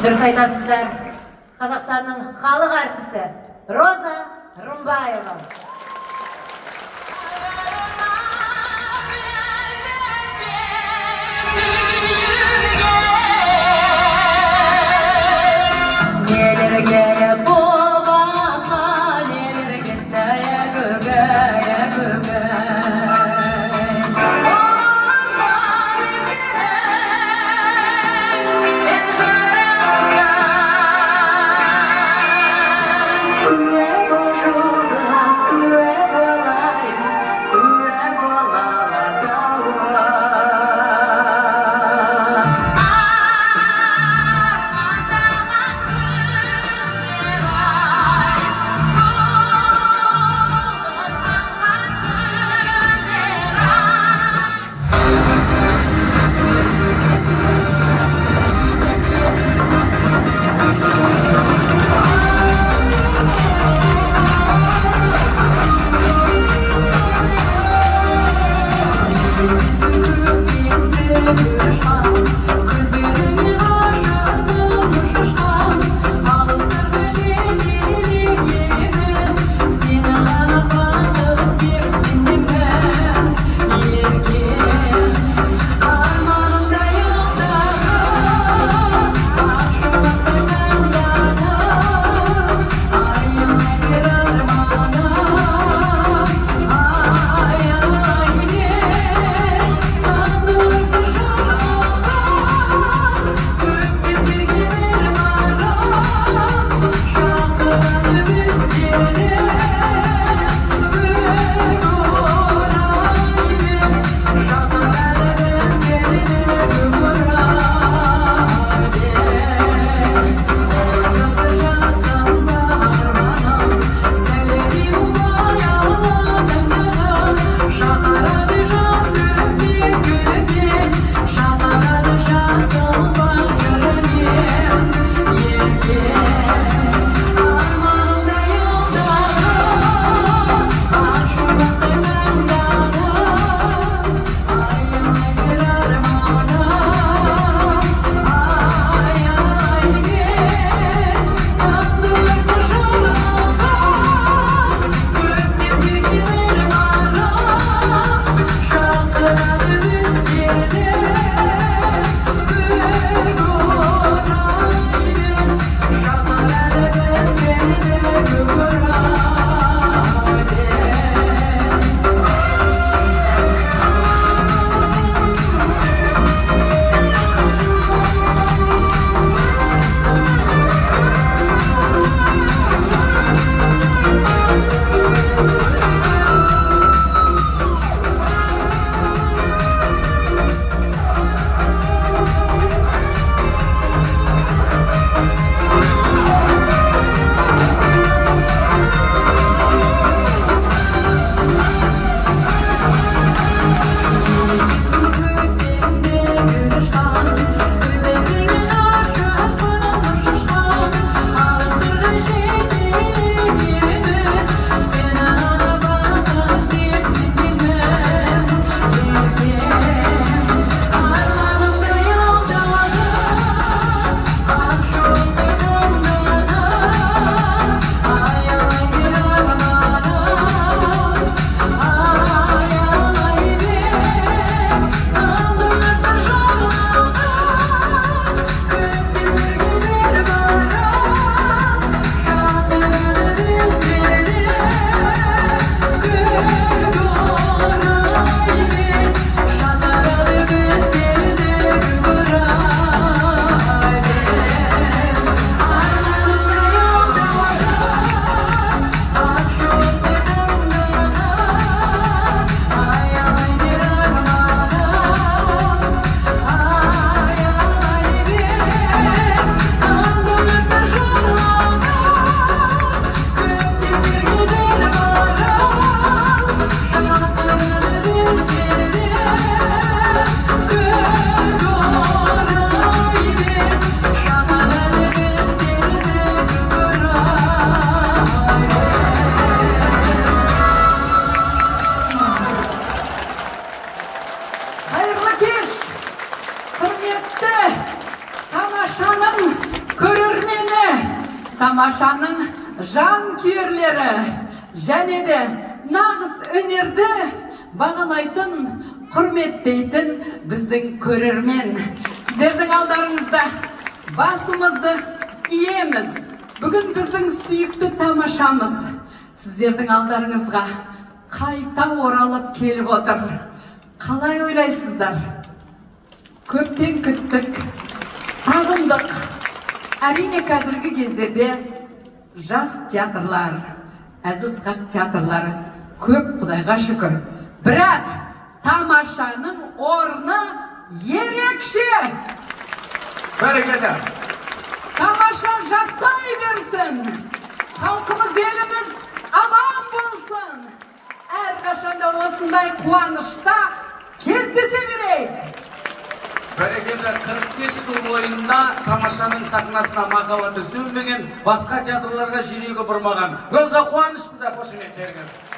Дұрыс айтасыздар. Қазақстанның халық артисі Роза Рымбаева. тамашаның жанкүйерлері және де нағыз өнерді бағалайтын, құрметтейтін біздің көрермен. Сіздердің алдарыңызда басымызды иеміз. Бүгін біздің сүйікті тамашамыз сіздердің алдарыңызға қайта оралып келіп отыр. Қалай ойлайсыздар? Көптен күттік, сағындық. Әрине қазіргі кезде де жас театрлар, әзіл-сықақ театрлары көп, Құдайға шүкір. Бірақ тамашаның орны ерекше. Бәрекелді. Тамаша жасай берсін. Халқымыз, еліміз аман болсын. Әрқашанда осындай қуанышта кездесе берейік. Бәрекелді, 45 жыл бойында тамашаның сахнасына махаббаты сөнбеген, басқа театрларға жүрегі бұрмаған Роза Қуанышқызы, қошеметтеріңіз.